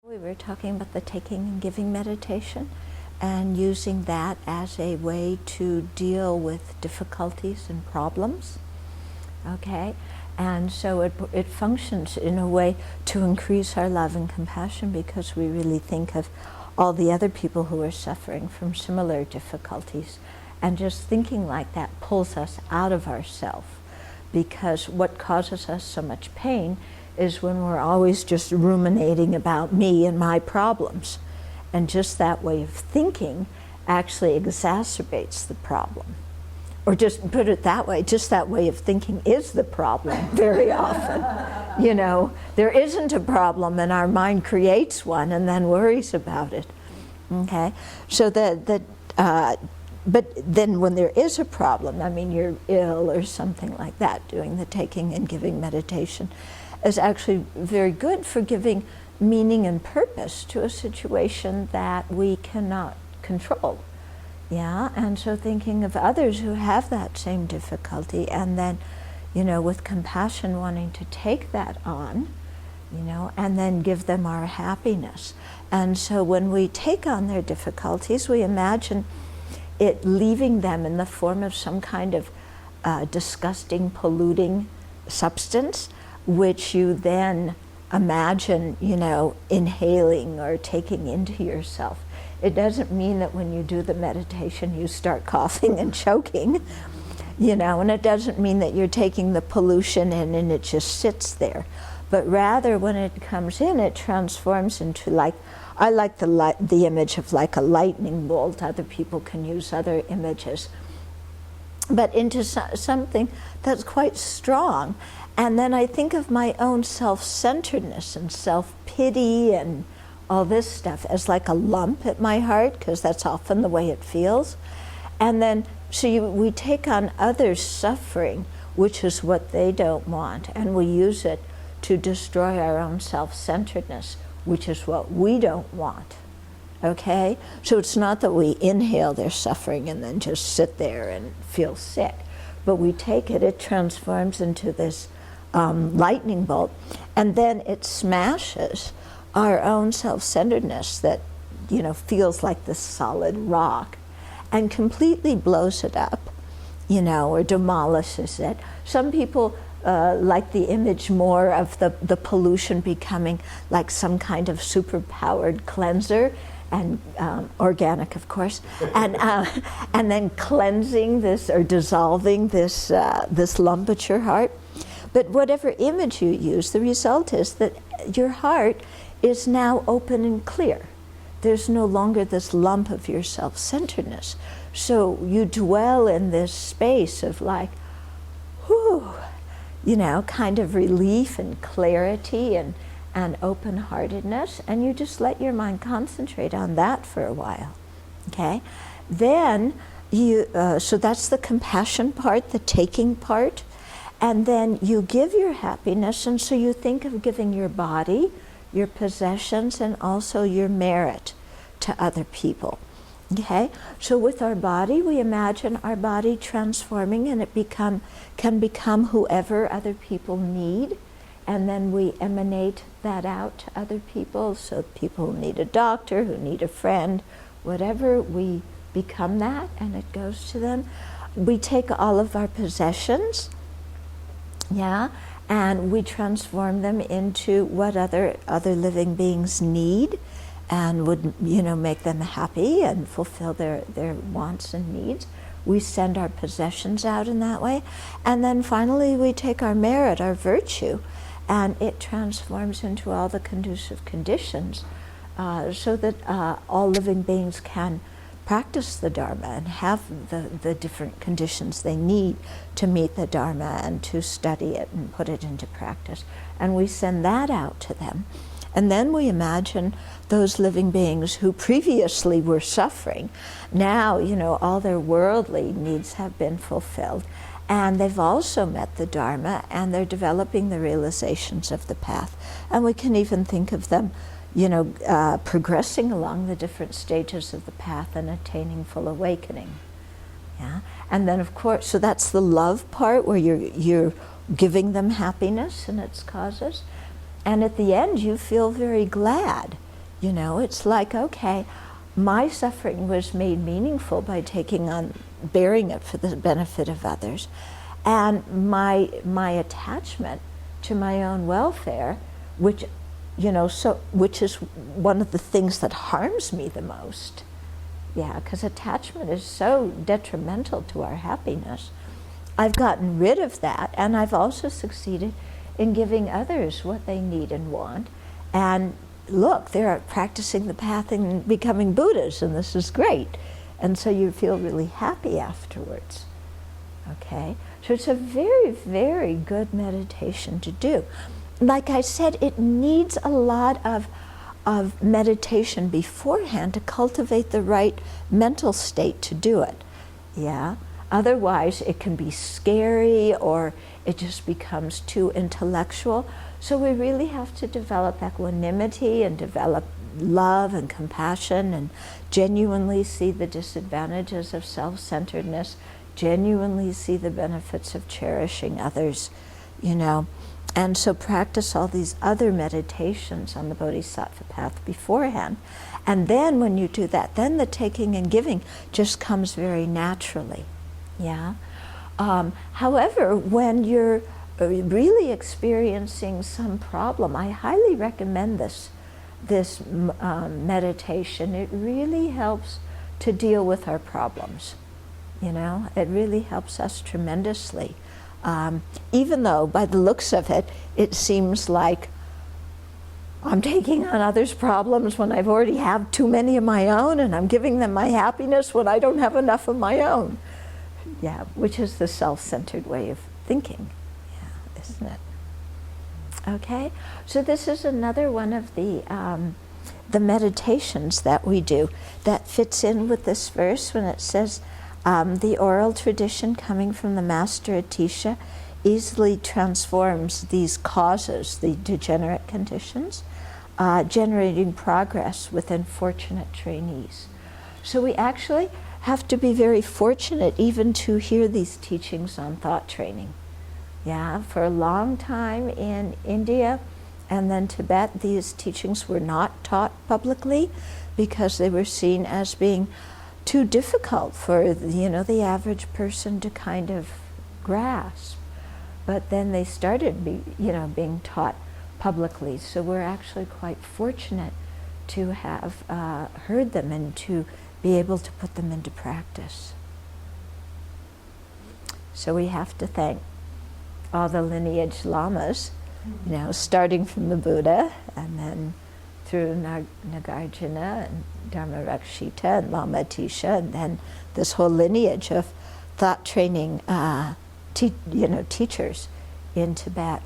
We were talking about the taking and giving meditation and using that as a way to deal with difficulties and problems, okay? And so it functions in a way to increase our love and compassion because we really think of all the other people who are suffering from similar difficulties. And just thinking like that pulls us out of ourselves, because what causes us so much pain is when we're always just ruminating about me and my problems. And just that way of thinking actually exacerbates the problem. Or just put it that way, just that way of thinking is the problem very often. You know, there isn't a problem and our mind creates one and then worries about it. Okay? So but then when there is a problem, I mean you're ill or something like that, doing the taking and giving meditation is actually very good for giving meaning and purpose to a situation that we cannot control. Yeah, and so thinking of others who have that same difficulty, and then, you know, with compassion wanting to take that on, you know, and then give them our happiness. And so when we take on their difficulties, we imagine it leaving them in the form of some kind of disgusting, polluting substance, which you then imagine, you know, inhaling or taking into yourself. It doesn't mean that when you do the meditation you start coughing and choking, you know, and it doesn't mean that you're taking the pollution in and it just sits there. But rather when it comes in, it transforms into, like, I like the image of like a lightning bolt. Other people can use other images. But into something that's quite strong. And then I think of my own self-centeredness and self-pity and all this stuff as like a lump at my heart, because that's often the way it feels. And then, so we take on others' suffering, which is what they don't want, and we use it to destroy our own self-centeredness, which is what we don't want. Okay? So it's not that we inhale their suffering and then just sit there and feel sick, but we take it, it transforms into this lightning bolt, and then it smashes our own self-centeredness that, you know, feels like this solid rock, and completely blows it up, you know, or demolishes it. Some people like the image more of the pollution becoming like some kind of super-powered cleanser, and organic, of course, and then cleansing this or dissolving this this lump at your heart. But whatever image you use, the result is that your heart is now open and clear. There's no longer this lump of your self-centeredness. So you dwell in this space of like, whew, you know, kind of relief and clarity and open-heartedness, and you just let your mind concentrate on that for a while, okay? Then you, so that's the compassion part, the taking part, and then you give your happiness, and so you think of giving your body, your possessions, and also your merit to other people, okay? So with our body, we imagine our body transforming, and it can become whoever other people need. And then we emanate that out to other people. So people who need a doctor, who need a friend, whatever, we become that and it goes to them. We take all of our possessions, yeah, and we transform them into what other living beings need and would, you know, make them happy and fulfill their wants and needs. We send our possessions out in that way. And then finally we take our merit, our virtue, and it transforms into all the conducive conditions so that all living beings can practice the Dharma and have the different conditions they need to meet the Dharma and to study it and put it into practice. And we send that out to them. And then we imagine those living beings who previously were suffering. Now, you know, all their worldly needs have been fulfilled. And they've also met the Dharma, and they're developing the realizations of the path. And we can even think of them, you know, progressing along the different stages of the path and attaining full awakening. Yeah, and then of course, so that's the love part where you're giving them happiness and its causes. And at the end, you feel very glad You know, it's like, okay, my suffering was made meaningful by bearing it for the benefit of others. And my attachment to my own welfare, which, which is one of the things that harms me the most. Yeah, because attachment is so detrimental to our happiness. I've gotten rid of that, and I've also succeeded in giving others what they need and want. And look, they're practicing the path and becoming Buddhas, and this is great. And so you feel really happy afterwards. Okay? So it's a very, very good meditation to do. Like I said, it needs a lot of meditation beforehand to cultivate the right mental state to do it. Yeah? Otherwise, it can be scary or it just becomes too intellectual. So we really have to develop equanimity and develop love and compassion and genuinely see the disadvantages of self-centeredness, genuinely see the benefits of cherishing others, And so practice all these other meditations on the Bodhisattva path beforehand. And then when you do that, then the taking and giving just comes very naturally. Yeah. However, when you're really experiencing some problem, I highly recommend this meditation. It really helps to deal with our problems. It really helps us tremendously. Even though, by the looks of it, it seems like I'm taking on others' problems when I've already have too many of my own, and I'm giving them my happiness when I don't have enough of my own. Yeah, which is the self-centered way of thinking, isn't it? Okay, so this is another one of the meditations that we do that fits in with this verse when it says, the oral tradition coming from the Master Atisha easily transforms these causes, the degenerate conditions, generating progress within fortunate trainees. So we actually have to be very fortunate even to hear these teachings on thought training. Yeah, for a long time in India and then Tibet, these teachings were not taught publicly because they were seen as being too difficult for the average person to kind of grasp. But then they started being taught publicly. So we're actually quite fortunate to have heard them and to be able to put them into practice. So we have to thank all the lineage lamas, starting from the Buddha and then through Nagarjuna and Dharmarakshita and Lama Atisha, and then this whole lineage of thought training teachers in Tibet.